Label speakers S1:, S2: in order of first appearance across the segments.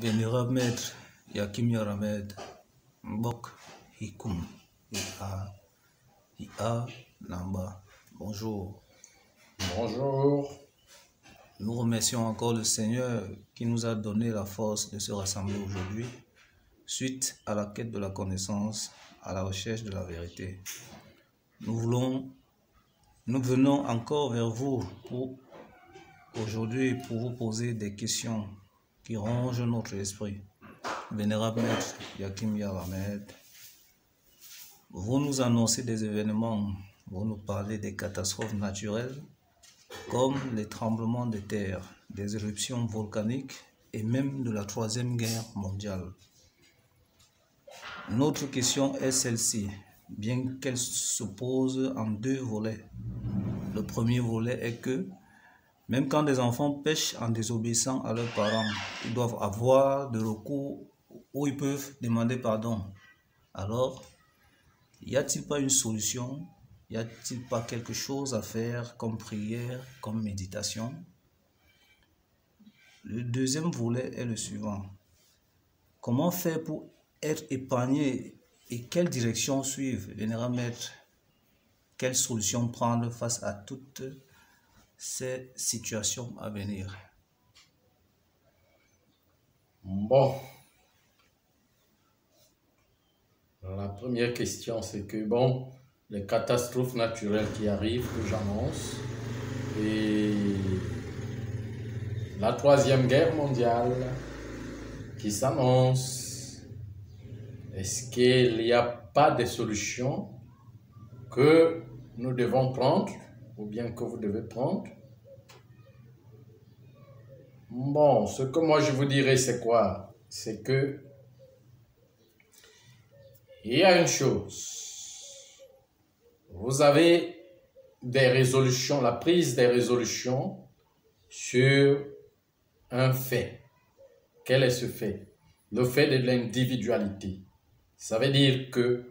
S1: Vénérable Maître Yakim Yaramed, Mbok Hikoum, Ia Namba. Bonjour.
S2: Bonjour.
S1: Nous remercions encore le Seigneur qui nous a donné la force de se rassembler aujourd'hui, suite à la quête de la connaissance, à la recherche de la vérité. Nous venons encore vers vous aujourd'hui pour vous poser des questions qui rongent notre esprit. Vénérable Maître Yakim Yaramed, vous nous annoncez des événements, vous nous parlez des catastrophes naturelles, comme les tremblements de terre, des éruptions volcaniques et même de la Troisième Guerre mondiale. Notre question est celle-ci, bien qu'elle se pose en deux volets. Le premier volet est que, même quand des enfants pêchent en désobéissant à leurs parents, ils doivent avoir de recours où ils peuvent demander pardon. Alors, y a-t-il pas une solution? Y a-t-il pas quelque chose à faire comme prière, comme méditation? Le deuxième volet est le suivant. Comment faire pour être épargné et quelle direction suivre? Vénérable Maître, quelle solution prendre face à toutes ces situations à venir?
S2: Bon. La première question, c'est que, les catastrophes naturelles qui arrivent, que j'annonce, et la Troisième Guerre mondiale qui s'annonce, est-ce qu'il n'y a pas de solution que nous devons prendre, ou bien que vous devez prendre? Bon, ce que moi je vous dirais, c'est quoi? C'est que il y a une chose. Vous avez des résolutions, la prise des résolutions sur un fait. Quel est ce fait? Le fait de l'individualité. Ça veut dire que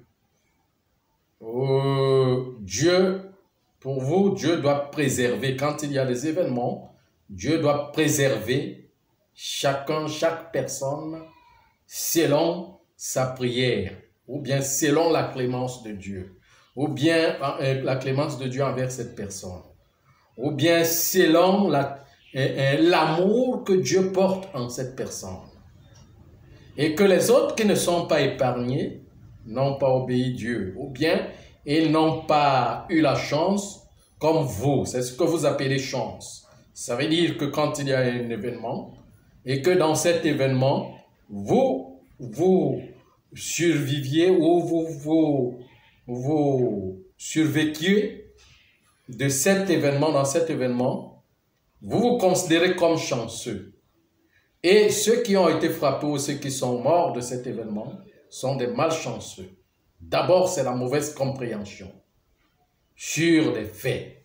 S2: Dieu, pour vous, Dieu doit préserver, quand il y a des événements, Dieu doit préserver chacun, chaque personne selon sa prière, ou bien selon la clémence de Dieu, ou bien la clémence de Dieu envers cette personne, ou bien selon l'amour que Dieu porte en cette personne. Et que les autres qui ne sont pas épargnés n'ont pas obéi Dieu, ou bien ils n'ont pas eu la chance comme vous. C'est ce que vous appelez chance. Ça veut dire que quand il y a un événement, et que dans cet événement, vous surviviez ou vous survéquiez de cet événement, dans cet événement, vous vous considérez comme chanceux. Et ceux qui ont été frappés ou ceux qui sont morts de cet événement sont des malchanceux. D'abord, c'est la mauvaise compréhension sur les faits.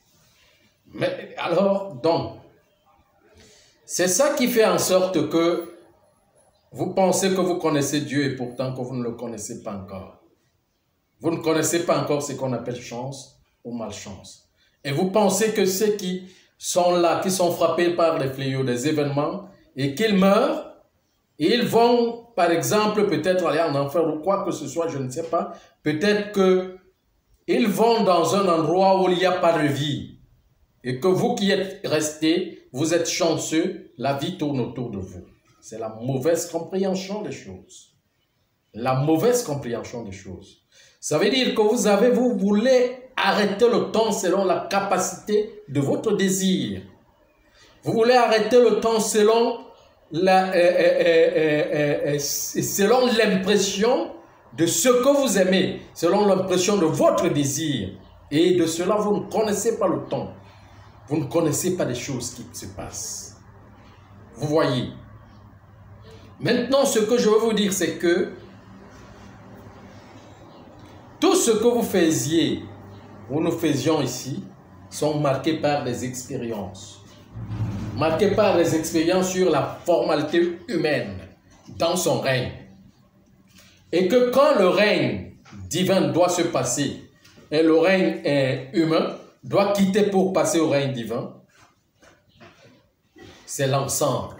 S2: Mais alors, donc, c'est ça qui fait en sorte que vous pensez que vous connaissez Dieu et pourtant que vous ne le connaissez pas encore. Vous ne connaissez pas encore ce qu'on appelle chance ou malchance. Et vous pensez que ceux qui sont là, qui sont frappés par les fléaux des événements et qu'ils meurent, ils vont, par exemple, peut-être aller en enfer ou quoi que ce soit, je ne sais pas. Peut-être qu'ils vont dans un endroit où il n'y a pas de vie. Et que vous qui êtes restés, vous êtes chanceux, la vie tourne autour de vous. C'est la mauvaise compréhension des choses. La mauvaise compréhension des choses. Ça veut dire que vous voulez arrêter le temps selon la capacité de votre désir. Vous voulez arrêter le temps selon l'impression de ce que vous aimez, selon l'impression de votre désir. Et de cela, vous ne connaissez pas le temps. Vous ne connaissez pas les choses qui se passent. Vous voyez. Maintenant, ce que je veux vous dire, c'est que tout ce que vous faisiez, ou nous faisions ici, sont marqués par des expériences. Marqués par des expériences sur la formalité humaine dans son règne. Et que quand le règne divin doit se passer, et le règne humain doit quitter pour passer au règne divin, c'est l'ensemble.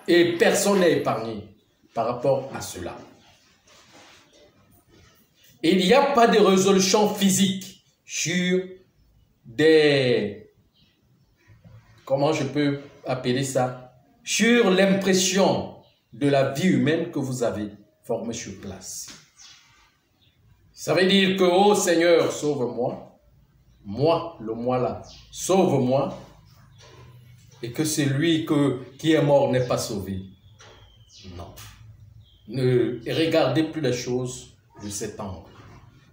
S2: Et personne n'est épargné par rapport à cela. Il n'y a pas de résolution physique sur des... Comment je peux appeler ça? Sur l'impression de la vie humaine que vous avez formée sur place. Ça veut dire que, oh Seigneur, sauve-moi. Moi, le moi là, sauve-moi. Et que celui qui est mort n'est pas sauvé. Non. Ne regardez plus les choses de cet angle.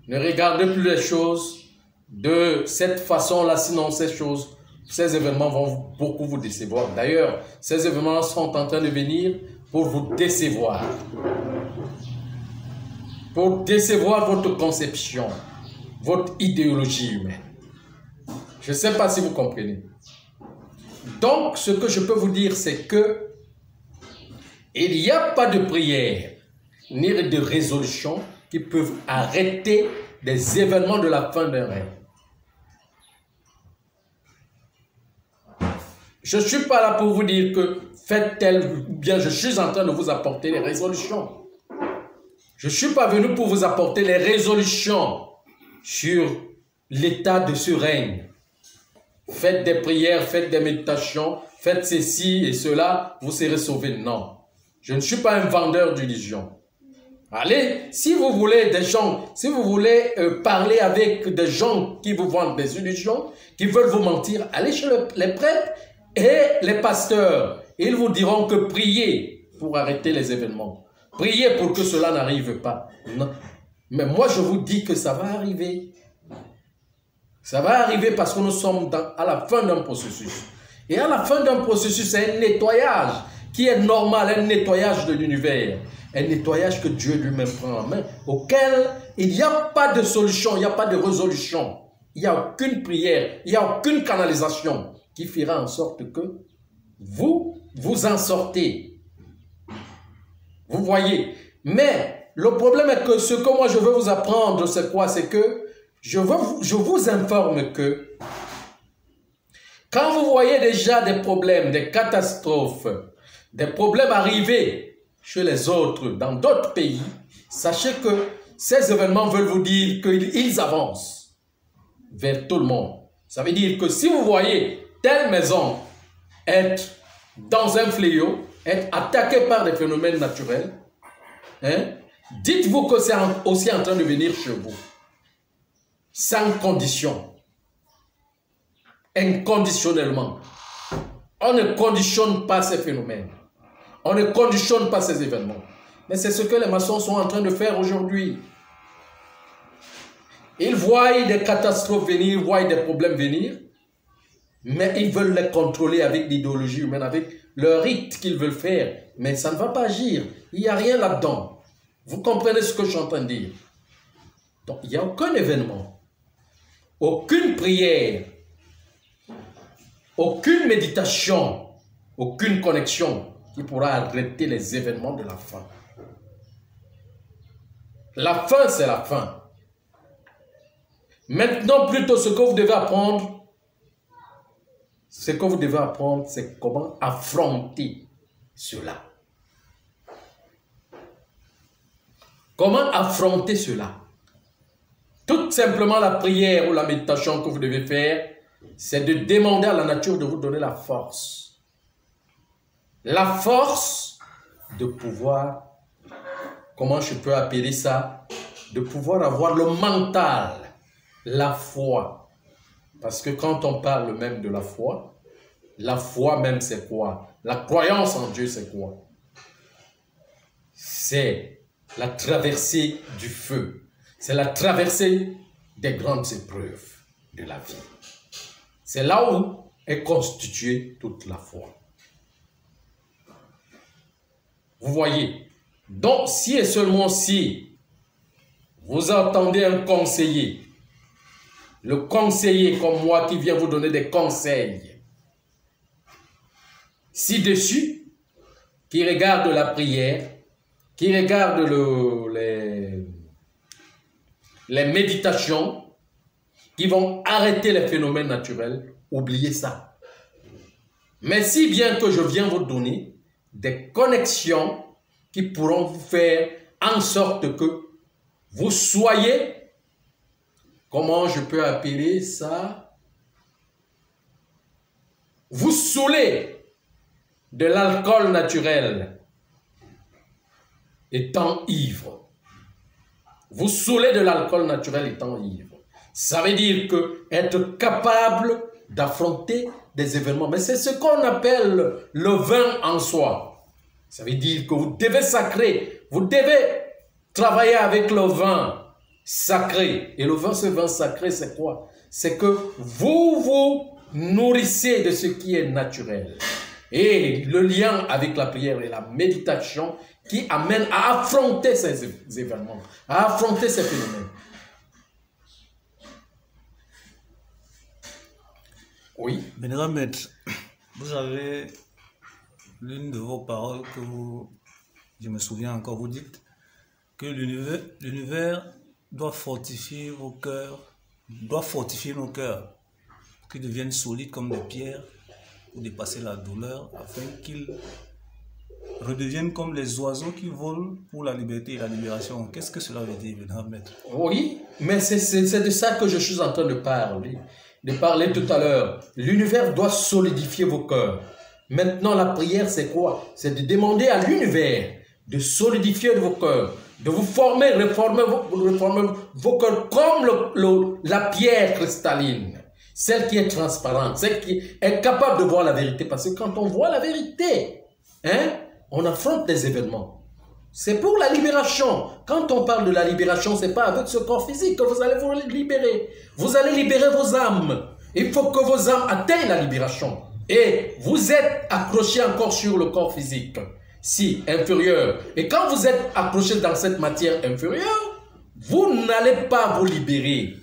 S2: Ne regardez plus les choses de cette façon-là, sinon ces événements vont beaucoup vous décevoir. D'ailleurs, ces événements sont en train de venir pour vous décevoir. Pour décevoir votre conception, votre idéologie humaine. Je ne sais pas si vous comprenez. Donc, ce que je peux vous dire, c'est que il n'y a pas de prière ni de résolution qui peuvent arrêter des événements de la fin d'un règne. Je ne suis pas là pour vous dire que faites tel ou bien, je suis en train de vous apporter les résolutions. Je ne suis pas venu pour vous apporter les résolutions sur l'état de ce règne. Faites des prières, faites des méditations, faites ceci et cela, vous serez sauvés. Non. Je ne suis pas un vendeur d'illusions. Allez, si vous voulez des gens, si vous voulez parler avec des gens qui vous vendent des illusions, qui veulent vous mentir, allez chez les prêtres et les pasteurs. Ils vous diront que priez pour arrêter les événements. Priez pour que cela n'arrive pas. Non. Mais moi, je vous dis que ça va arriver. Ça va arriver parce que nous sommes à la fin d'un processus. Et à la fin d'un processus, c'est un nettoyage qui est normal, un nettoyage de l'univers. Un nettoyage que Dieu lui-même prend en main, auquel il n'y a pas de solution, il n'y a pas de résolution. Il n'y a aucune prière, il n'y a aucune canalisation qui fera en sorte que vous en sortez. Vous voyez. Mais le problème est que ce que moi je veux vous apprendre, c'est quoi? C'est que je vous informe que quand vous voyez déjà des problèmes, des catastrophes, des problèmes arriver chez les autres, dans d'autres pays, sachez que ces événements veulent vous dire qu'ils avancent vers tout le monde. Ça veut dire que si vous voyez telle maison être dans un fléau, être attaquée par des phénomènes naturels, hein, dites-vous que c'est aussi en train de venir chez vous. Sans condition. Inconditionnellement. On ne conditionne pas ces phénomènes. On ne conditionne pas ces événements. Mais c'est ce que les maçons sont en train de faire aujourd'hui. Ils voient des catastrophes venir, ils voient des problèmes venir, mais ils veulent les contrôler avec l'idéologie humaine, avec le rite qu'ils veulent faire. Mais ça ne va pas agir. Il n'y a rien là-dedans. Vous comprenez ce que je suis en train de dire? Donc, il n'y a aucun événement, aucune prière, aucune méditation, aucune connexion qui pourra arrêter les événements de la fin. La fin, c'est la fin. Maintenant, plutôt, ce que vous devez apprendre, c'est comment affronter cela. Comment affronter cela? Tout simplement, la prière ou la méditation que vous devez faire, c'est de demander à la nature de vous donner la force. La force de pouvoir, comment je peux appeler ça, de pouvoir avoir le mental, la foi. Parce que quand on parle même de la foi même c'est quoi? La croyance en Dieu c'est quoi? C'est la traversée du feu. C'est la traversée des grandes épreuves de la vie. C'est là où est constituée toute la foi. Vous voyez, donc si et seulement si vous entendez un conseiller, le conseiller comme moi qui vient vous donner des conseils, ci-dessus, qui regarde la prière, qui regarde les méditations, qui vont arrêter les phénomènes naturels, oubliez ça. Mais si bien que je viens vous donner des connexions qui pourront vous faire en sorte que vous soyez, comment je peux appeler ça, vous saoulez de l'alcool naturel étant ivre. Vous saoulez de l'alcool naturel étant ivre. Ça veut dire que être capable d'affronter des événements. Mais c'est ce qu'on appelle le vin en soi. Ça veut dire que vous devez sacrer, vous devez travailler avec le vin sacré. Et le vin, ce vin sacré, c'est quoi? C'est que vous vous nourrissez de ce qui est naturel. Et le lien avec la prière et la méditation qui amène à affronter ces événements, à affronter ces phénomènes. Oui.
S1: Vénérable Maître, vous avez l'une de vos paroles que je me souviens encore, vous dites que l'univers doit fortifier vos cœurs, doit fortifier nos cœurs, qu'ils deviennent solides comme des pierres pour dépasser la douleur, afin qu'ils redeviennent comme les oiseaux qui volent pour la liberté et la libération. Qu'est-ce que cela veut dire, Vénérable Maître?
S2: Oui, mais c'est de ça que je suis en train de parler tout à l'heure. L'univers doit solidifier vos cœurs. Maintenant, la prière, c'est quoi? C'est de demander à l'univers de solidifier vos cœurs, de vous réformer vos cœurs comme la pierre cristalline, celle qui est transparente, celle qui est capable de voir la vérité. Parce que quand on voit la vérité, on affronte des événements. C'est pour la libération. Quand on parle de la libération, ce n'est pas avec ce corps physique que vous allez vous libérer. Vous allez libérer vos âmes. Il faut que vos âmes atteignent la libération. Et vous êtes accroché encore sur le corps physique, si inférieur. Et quand vous êtes accroché dans cette matière inférieure, vous n'allez pas vous libérer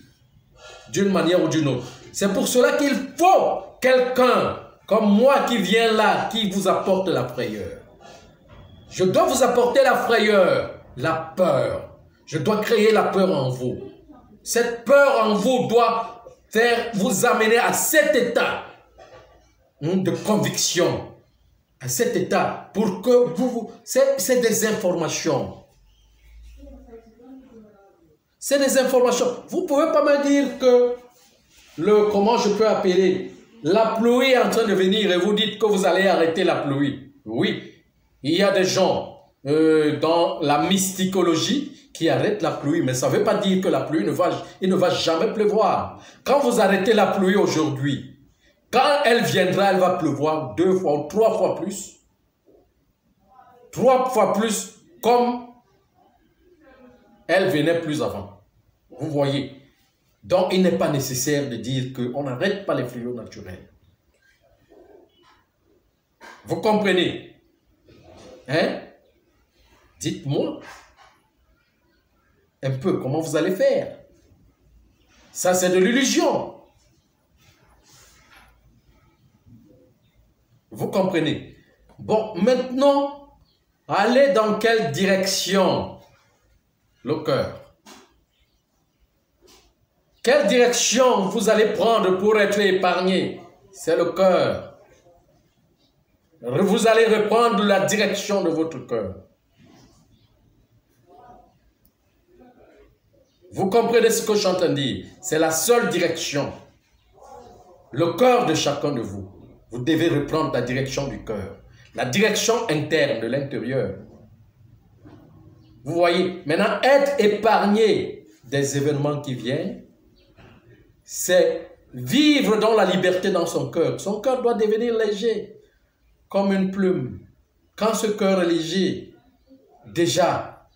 S2: d'une manière ou d'une autre. C'est pour cela qu'il faut quelqu'un comme moi qui vient là, qui vous apporte la frayeur. Je dois vous apporter la frayeur, la peur. Je dois créer la peur en vous. Cette peur en vous doit vous amener à cet état de conviction, à cet état pour que c'est des informations. C'est des informations. Vous ne pouvez pas me dire que comment je peux appeler, la pluie est en train de venir et vous dites que vous allez arrêter la pluie. Oui. Il y a des gens dans la mysticologie qui arrêtent la pluie, mais ça ne veut pas dire que la pluie ne va jamais pleuvoir. Quand vous arrêtez la pluie aujourd'hui, quand elle viendra, elle va pleuvoir 2 fois ou 3 fois plus. 3 fois plus comme elle venait plus avant. Vous voyez. Donc, il n'est pas nécessaire de dire qu'on n'arrête pas les fléaux naturels. Vous comprenez? Dites-moi un peu comment vous allez faire. Ça, c'est de l'illusion. Vous comprenez? Bon, maintenant, allez dans quelle direction? Le cœur. Quelle direction vous allez prendre pour être épargné? C'est le cœur. Vous allez reprendre la direction de votre cœur. Vous comprenez ce que je suis en train de dire? C'est la seule direction. Le cœur de chacun de vous. Vous devez reprendre la direction du cœur. La direction interne de l'intérieur. Vous voyez? Maintenant, être épargné des événements qui viennent, c'est vivre dans la liberté dans son cœur. Son cœur doit devenir léger. Comme une plume. Quand ce cœur est léger, déjà,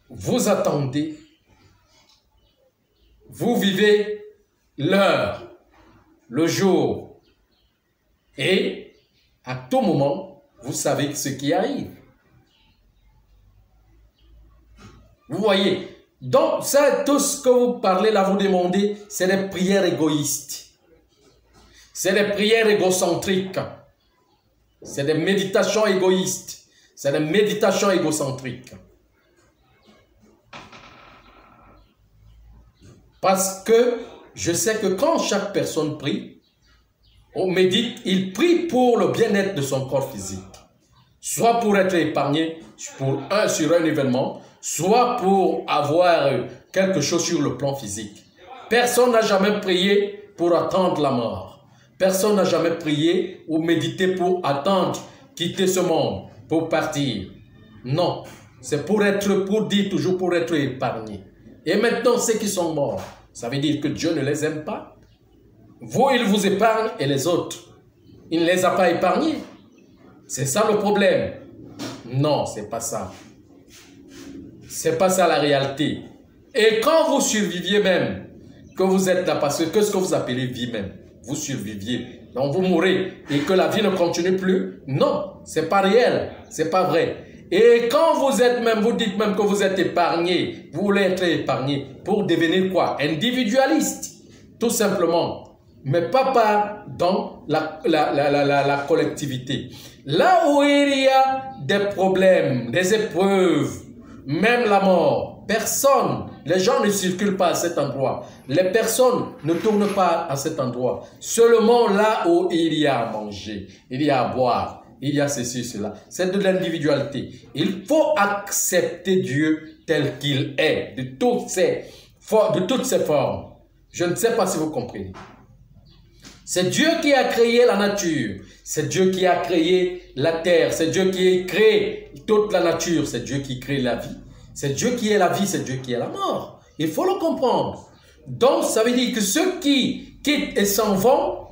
S2: vous attendez, vous vivez l'heure, le jour, et à tout moment, vous savez ce qui arrive. Vous voyez, donc ça, tout ce que vous parlez là, vous demandez, c'est des prières égoïstes. C'est des prières égocentriques. C'est des méditations égoïstes. C'est des méditations égocentriques. Parce que je sais que quand chaque personne prie, on médite, il prie pour le bien-être de son corps physique. Soit pour être épargné sur un événement, soit pour avoir quelque chose sur le plan physique. Personne n'a jamais prié pour attendre la mort. Personne n'a jamais prié ou médité pour attendre, quitter ce monde, pour partir. Non, c'est pour dire toujours pour être épargné. Et maintenant, ceux qui sont morts, ça veut dire que Dieu ne les aime pas. Vous, il vous épargne et les autres, il ne les a pas épargnés. C'est ça le problème. Non, c'est pas ça. C'est pas ça la réalité. Et quand vous surviviez même, que vous êtes là, parce que qu'est-ce que vous appelez vie même? Vous surviviez, donc vous mourrez et que la vie ne continue plus? Non, c'est pas réel, c'est pas vrai. Et quand vous êtes même, vous dites même que vous êtes épargné, vous voulez être épargné pour devenir quoi? Individualiste, tout simplement. Mais pas dans la collectivité. Là où il y a des problèmes, des épreuves, même la mort, personne, les gens ne circulent pas à cet endroit. Les personnes ne tournent pas à cet endroit. Seulement là où il y a à manger, il y a à boire, il y a ceci, cela. C'est de l'individualité. Il faut accepter Dieu tel qu'il est, de toutes ses formes. Je ne sais pas si vous comprenez. C'est Dieu qui a créé la nature. C'est Dieu qui a créé la terre. C'est Dieu qui a créé toute la nature. C'est Dieu qui crée la vie. C'est Dieu qui est la vie. C'est Dieu qui est la mort. Il faut le comprendre. Donc, ça veut dire que ceux qui quittent et s'en vont,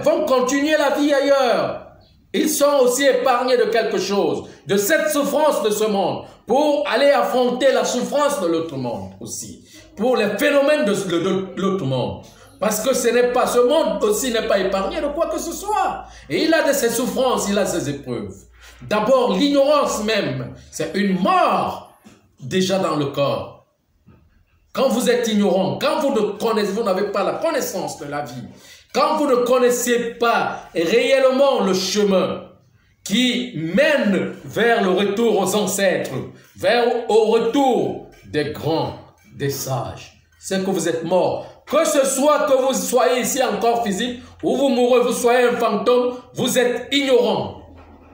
S2: vont continuer la vie ailleurs. Ils sont aussi épargnés de quelque chose, de cette souffrance de ce monde, pour aller affronter la souffrance de l'autre monde aussi, pour les phénomènes de l'autre monde. Parce que ce monde aussi n'est pas épargné de quoi que ce soit. Et il a de ses souffrances, il a ses épreuves. D'abord, l'ignorance même, c'est une mort déjà dans le corps. Quand vous êtes ignorant, quand vous n'avez pas la connaissance de la vie, quand vous ne connaissez pas réellement le chemin qui mène vers le retour aux ancêtres, au retour des grands, des sages, c'est que vous êtes mort. Que ce soit que vous soyez ici en corps physique, ou vous mourrez, vous soyez un fantôme, vous êtes ignorant.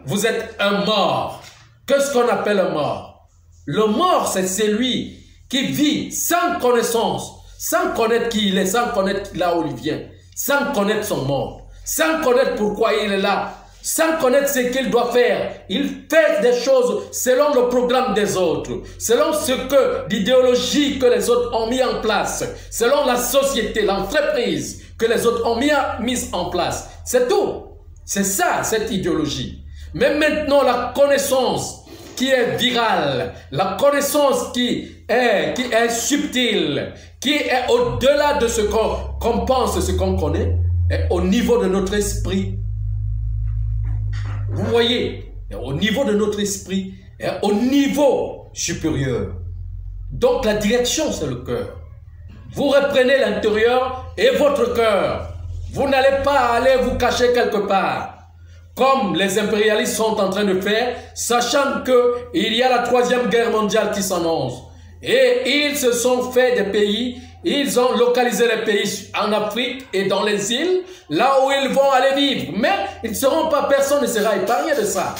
S2: Vous êtes un mort. Qu'est-ce qu'on appelle un mort? Le mort, c'est celui qui vit sans connaissance, sans connaître qui il est, sans connaître là où il vient, sans connaître son monde, sans connaître pourquoi il est là, sans connaître ce qu'il doit faire. Il fait des choses selon le programme des autres, selon l'idéologie que les autres ont mis en place, selon la société, l'entreprise que les autres ont mis en place. C'est tout. C'est ça, cette idéologie. Mais maintenant, la connaissance qui est virale, la connaissance qui est subtile, qui est au-delà de ce qu'on pense, ce qu'on connaît, est au niveau de notre esprit. Vous voyez, au niveau de notre esprit, au niveau supérieur. Donc la direction, c'est le cœur. Vous reprenez l'intérieur et votre cœur. Vous n'allez pas aller vous cacher quelque part, comme les impérialistes sont en train de faire, sachant qu'il y a la 3e guerre mondiale qui s'annonce. Et ils se sont fait des pays, ils ont localisé les pays en Afrique et dans les îles, là où ils vont aller vivre. Mais ils ne seront pas, personne ne sera épargné de ça.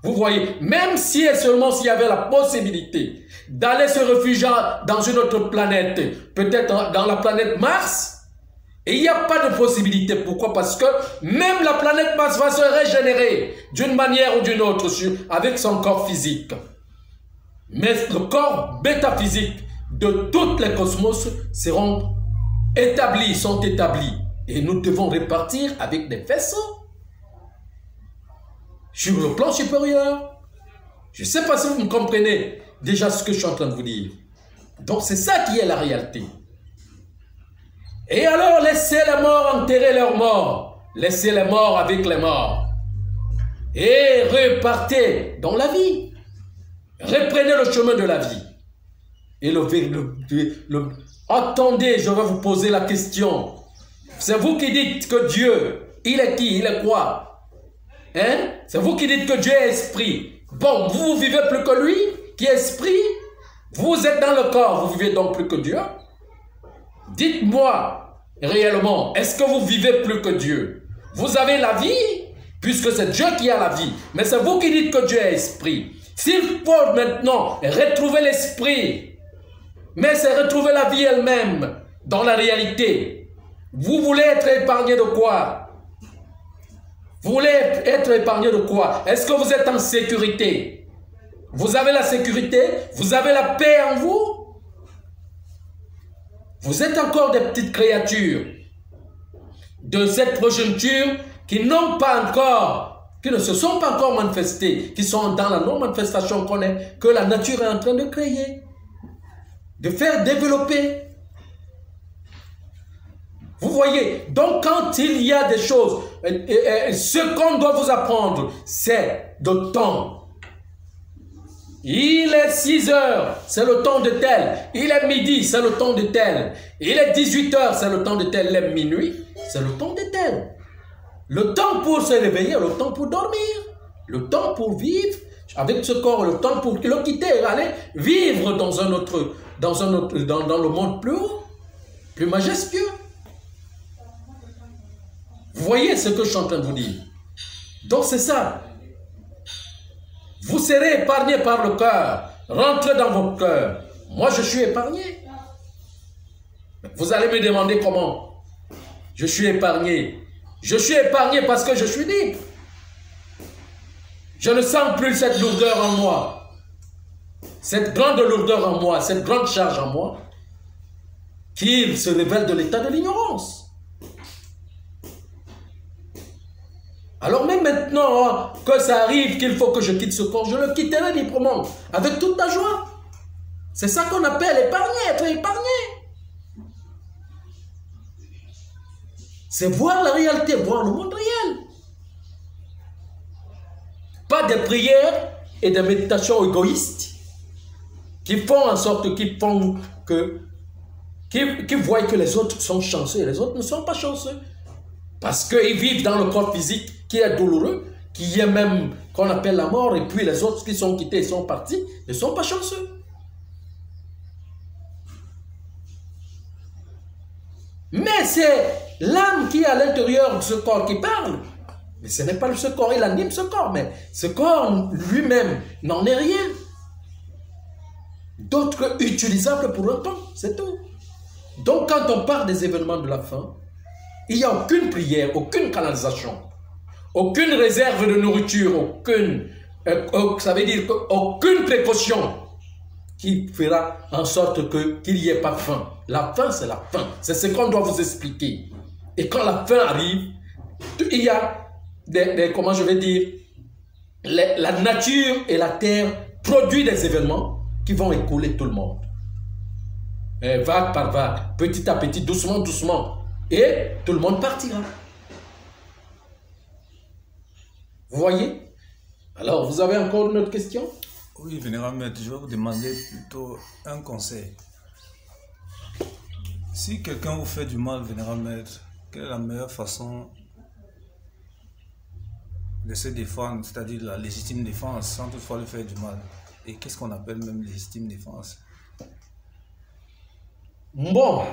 S2: Vous voyez, même si et seulement s'il y avait la possibilité d'aller se réfugier dans une autre planète, peut-être dans la planète Mars, et il n'y a pas de possibilité. Pourquoi? Parce que même la planète Mars va se régénérer d'une manière ou d'une autre avec son corps physique. Mais le corps métaphysique de tous les cosmos sont établis. Et nous devons repartir avec des vaisseaux sur le plan supérieur. Je ne sais pas si vous me comprenez déjà ce que je suis en train de vous dire. Donc c'est ça qui est la réalité. Et alors laissez les morts enterrer leurs morts. Laissez les morts avec les morts. Et repartez dans la vie. Reprenez le chemin de la vie. Et attendez, je vais vous poser la question. C'est vous qui dites que Dieu, il est qui? Il est quoi? Hein? C'est vous qui dites que Dieu est esprit. Bon, vous vivez plus que lui, qui est esprit. Vous êtes dans le corps, vous vivez donc plus que Dieu. Dites-moi, réellement, est-ce que vous vivez plus que Dieu? Vous avez la vie, puisque c'est Dieu qui a la vie. Mais c'est vous qui dites que Dieu est esprit. S'il faut maintenant retrouver l'esprit, mais c'est retrouver la vie elle-même dans la réalité. Vous voulez être épargné de quoi? Vous voulez être épargné de quoi? Est-ce que vous êtes en sécurité? Vous avez la sécurité? Vous avez la paix en vous? Vous êtes encore des petites créatures de cette progéniture qui n'ont pas encore, qui ne se sont pas encore manifestées, qui sont dans la non-manifestation qu'on est, que la nature est en train de créer, de faire développer. Vous voyez, donc quand il y a des choses, ce qu'on doit vous apprendre, c'est de temps. Il est 6 heures, c'est le temps de tel. Il est midi, c'est le temps de tel. Il est 18 heures, c'est le temps de tel. Il est minuit, c'est le temps de tel. Le temps pour se réveiller, le temps pour dormir, le temps pour vivre avec ce corps, le temps pour le quitter et aller vivre dans le monde plus haut, plus majestueux. Vous voyez ce que je suis en train de vous dire. Donc c'est ça. Vous serez épargné par le cœur. Rentrez dans votre cœur. Moi, je suis épargné. Vous allez me demander comment. Je suis épargné. Je suis épargné parce que je suis libre. Je ne sens plus cette lourdeur en moi. Cette grande lourdeur en moi, cette grande charge en moi, qui se révèle de l'état de l'ignorance. Alors même maintenant que ça arrive qu'il faut que je quitte ce corps, je le quitterai librement, avec toute la joie. C'est ça qu'on appelle épargner, être épargné. C'est voir la réalité, voir le monde réel. Pas des prières et des méditations égoïstes qui font en sorte qu'ils voient que les autres sont chanceux et les autres ne sont pas chanceux. Parce qu'ils vivent dans le corps physique qui est douloureux, qui est même qu'on appelle la mort, et puis les autres qui sont quittés et sont partis ne sont pas chanceux. Mais c'est l'âme qui est à l'intérieur de ce corps qui parle. Mais ce n'est pas ce corps, il anime ce corps, mais ce corps lui-même n'en est rien d'autre utilisable pour un temps, c'est tout. Donc quand on parle des événements de la fin, il n'y a aucune prière, aucune canalisation, aucune réserve de nourriture, aucune, ça veut dire aucune précaution qui fera en sorte qu'il n'y ait pas de faim. La faim, c'est la faim. C'est ce qu'on doit vous expliquer. Et quand la faim arrive, il y a comment je vais dire, la nature et la terre produisent des événements qui vont écouler tout le monde. Vague par vague, petit à petit, doucement, doucement. Et tout le monde partira. Vous voyez? Alors, vous avez encore une autre question?
S1: Oui, Vénérable Maître, je vais vous demander plutôt un conseil. Si quelqu'un vous fait du mal, Vénérable Maître, quelle est la meilleure façon de se défendre, c'est-à-dire la légitime défense, sans toutefois lui faire du mal? Et qu'est-ce qu'on appelle même légitime défense?
S2: Bon,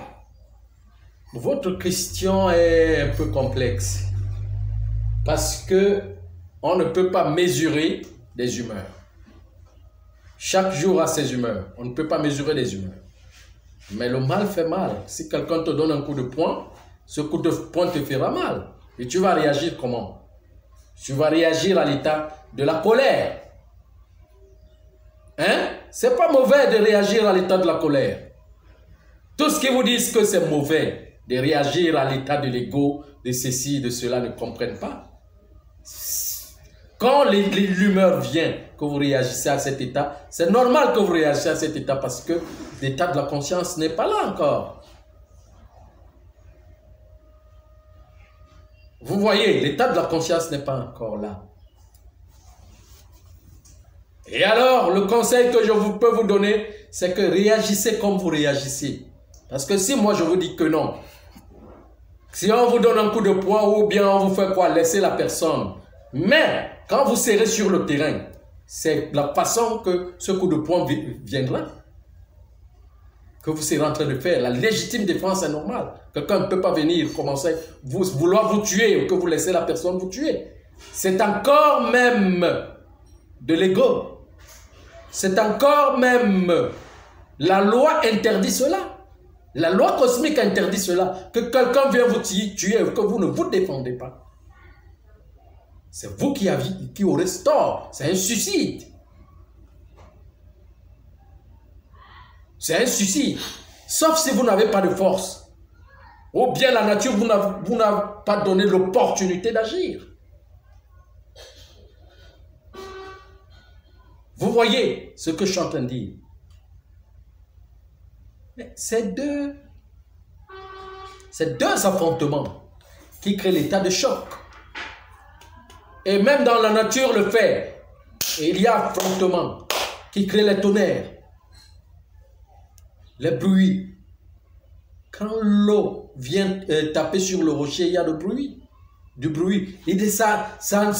S2: votre question est un peu complexe parce que on ne peut pas mesurer des humeurs. Chaque jour a ses humeurs. On ne peut pas mesurer les humeurs. Mais le mal fait mal. Si quelqu'un te donne un coup de poing, ce coup de poing te fera mal. Et tu vas réagir comment? Tu vas réagir à l'état de la colère. Hein? C'est pas mauvais de réagir à l'état de la colère. Tout ce qui vous disent que c'est mauvais de réagir à l'état de l'ego, de ceci, de cela, ne comprennent pas. Quand l'humeur vient, que vous réagissez à cet état, c'est normal que vous réagissez à cet état parce que l'état de la conscience n'est pas là encore. Vous voyez, l'état de la conscience n'est pas encore là. Et alors, le conseil que je peux vous donner, c'est que réagissez comme vous réagissez. Parce que si moi je vous dis que non, si on vous donne un coup de poing ou bien on vous fait quoi, laissez la personne. Mais quand vous serez sur le terrain, c'est la façon que ce coup de poing viendra. que vous serez en train de faire. La légitime défense est normale. Quelqu'un ne peut pas venir commencer vouloir vous tuer ou que vous laissez la personne vous tuer. C'est encore même de l'ego. C'est encore même... La loi interdit cela. La loi cosmique interdit cela. Que quelqu'un vienne vous tuer ou que vous ne vous défendez pas. C'est vous qui aurez tort. C'est un suicide. C'est un suicide. Sauf si vous n'avez pas de force. Ou bien la nature vous n'a pas donné l'opportunité d'agir. Vous voyez ce que je suis en train de dire. C'est deux affrontements qui créent l'état de choc. Et même dans la nature le fait. Il y a affrontement qui crée les tonnerres, les bruits. Quand l'eau vient taper sur le rocher, il y a du bruit. Et ça sera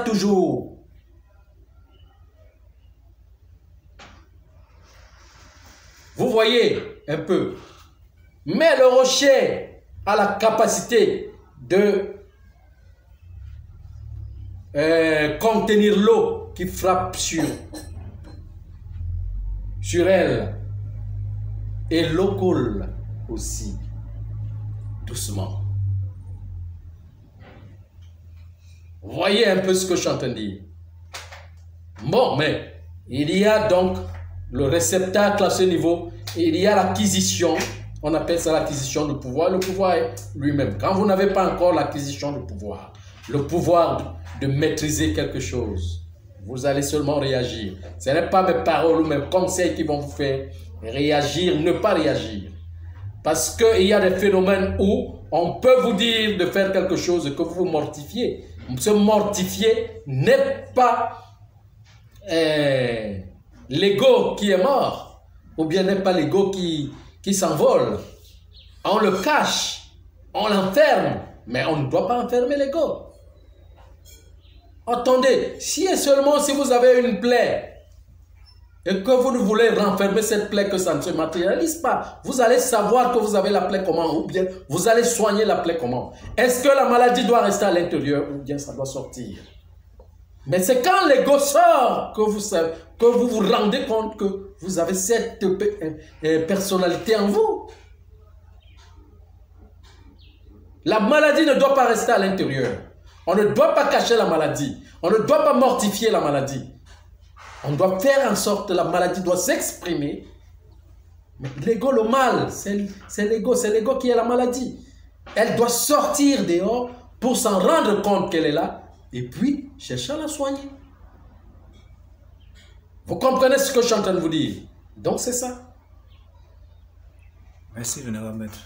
S2: toujours. Vous voyez un peu. Mais le rocher a la capacité de contenir l'eau qui frappe sur elle. Et l'eau coule aussi, doucement. Vous voyez un peu ce que je suis en train de dire. Bon, mais il y a donc le réceptacle à ce niveau, il y a l'acquisition, on appelle ça l'acquisition de pouvoir. Le pouvoir est lui-même. Quand vous n'avez pas encore l'acquisition de pouvoir, le pouvoir de maîtriser quelque chose, vous allez seulement réagir. Ce n'est pas mes paroles ou mes conseils qui vont vous faire réagir, ne pas réagir. Parce qu'il y a des phénomènes où on peut vous dire de faire quelque chose que vous vous mortifiez. Se mortifier n'est pas l'ego qui est mort, ou bien n'est pas l'ego qui s'envole. On le cache, on l'enferme, mais on ne doit pas enfermer l'ego. Attendez, si et seulement si vous avez une plaie et que vous ne voulez renfermer cette plaie, que ça ne se matérialise pas, vous allez savoir que vous avez la plaie comment, ou bien vous allez soigner la plaie comment. Est-ce que la maladie doit rester à l'intérieur ou bien ça doit sortir? Mais c'est quand l'ego sort que vous vous rendez compte que vous avez cette personnalité en vous. La maladie ne doit pas rester à l'intérieur. On ne doit pas cacher la maladie. On ne doit pas mortifier la maladie. On doit faire en sorte que la maladie doit s'exprimer. Mais l'ego, le mal, c'est l'ego qui est la maladie. Elle doit sortir dehors pour s'en rendre compte qu'elle est là et puis chercher à la soigner. Vous comprenez ce que je suis en train de vous dire? Donc c'est ça.
S1: Merci, Vénérable Maître.